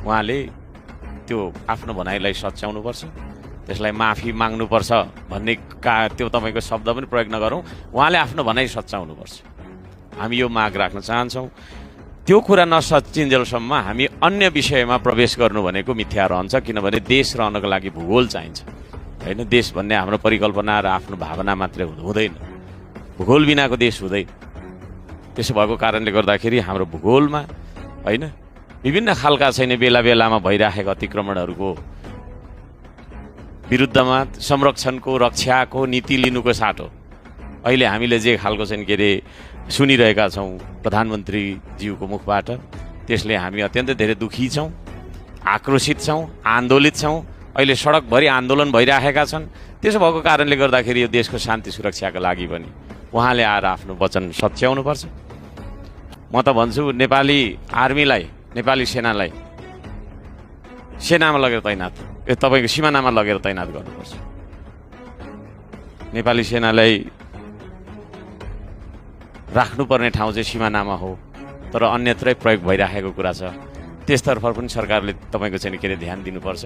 उहाँले त्यो आफ्नो भनाइलाई सच्याउनुपर्छ, त्यसलाई माफी माग्नुपर्छ भन्ने त्यो तपाईँको शब्द पनि प्रयोग नगरौँ। उहाँले आफ्नो भनाइ सच्याउनुपर्छ, हामी यो माग राख्न चाहन्छौँ। त्यो कुरा नसचिन्जेलसम्म हामी अन्य विषयमा प्रवेश गर्नु भनेको मिथ्या रहन्छ, किनभने देश रहनको लागि भूगोल चाहिन्छ होइन। देश भन्ने हाम्रो परिकल्पना र आफ्नो भावना मात्रै हुँदैन, भूगोल बिनाको देश हुँदैन। त्यसो भएको कारणले गर्दाखेरि हाम्रो भूगोलमा होइन विभिन्न खालका छैन बेला बेलामा भइराखेका अतिक्रमणहरूको विरुद्धमा संरक्षणको रक्षाको नीति लिनुको साटो अहिले हामीले जे खालको चाहिँ के अरे सुनिरहेका छौँ प्रधानमन्त्रीज्यूको मुखबाट, त्यसले हामी अत्यन्तै धेरै दुखी छौँ, आक्रोशित छौँ, आन्दोलित छौँ। अहिले सडकभरि आन्दोलन भइराखेका छन्। त्यसो भएको कारणले गर्दाखेरि यो देशको शान्ति सुरक्षाका लागि पनि उहाँले आएर आफ्नो वचन सच्याउनुपर्छ। म त भन्छु नेपाली आर्मीलाई, नेपाली सेनालाई सेनामा लगेर तैनात, तपाईँको सिमानामा लगेर तैनात गर्नुपर्छ। नेपाली सेनालाई राख्नुपर्ने ठाउँ चाहिँ सिमानामा हो, तर अन्यत्रै प्रयोग भइराखेको कुरा छ। त्यसतर्फ पनि सरकारले तपाईँको चाहिँ के अरे ध्यान दिनुपर्छ।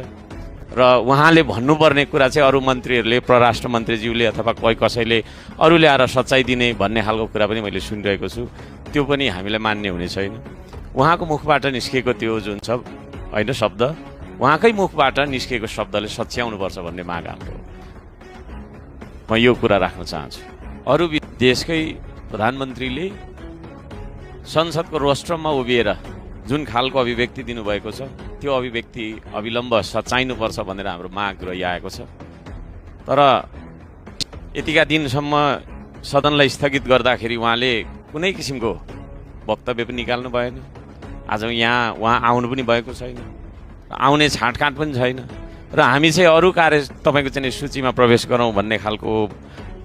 र उहाँले भन्नुपर्ने कुरा चाहिँ अरू मन्त्रीहरूले, परराष्ट्र मन्त्रीज्यूले अथवा कोही कसैले अरूले आएर सच्चाइ दिने भन्ने खालको कुरा पनि मैले सुनिरहेको छु। त्यो पनि हामीलाई मान्य हुने छैन। उहाँको मुखबाट निस्केको त्यो जुन छ होइन शब्द, उहाँकै मुखबाट निस्केको शब्दले सच्याउनुपर्छ भन्ने माग हाम्रो। म यो कुरा राख्न चाहन्छु। अरू देशकै प्रधानमन्त्रीले संसदको रोस्ट्रममा उभिएर जुन खालको अभिव्यक्ति दिनुभएको छ, त्यो अभिव्यक्ति अविलम्ब सच्याइनुपर्छ भनेर हाम्रो माग रहिआएको छ। तर यतिका दिनसम्म सदनलाई स्थगित गर्दाखेरि उहाँले कुनै किसिमको वक्तव्य पनि निकाल्नु भएन। आज यहाँ उहाँ आउनु पनि भएको छैन, आउने छाँटकाँट पनि छैन। र हामी चाहिँ अरू कार्य तपाईँको चाहिँ सूचीमा प्रवेश गरौँ भन्ने खालको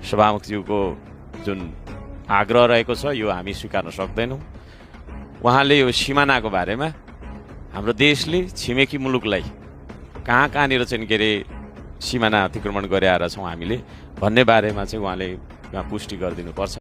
सभामुखज्यूको जुन आग्रह रहेको छ, यो हामी स्वीकार्न सक्दैनौँ। उहाँले यो सिमानाको बारेमा हाम्रो देशले छिमेकी मुलुकलाई कहाँनिर चाहिँ के अरे सिमाना अतिक्रमण गरे आएर छौँ हामीले भन्ने बारेमा चाहिँ उहाँले पुष्टि गरिदिनुपर्छ।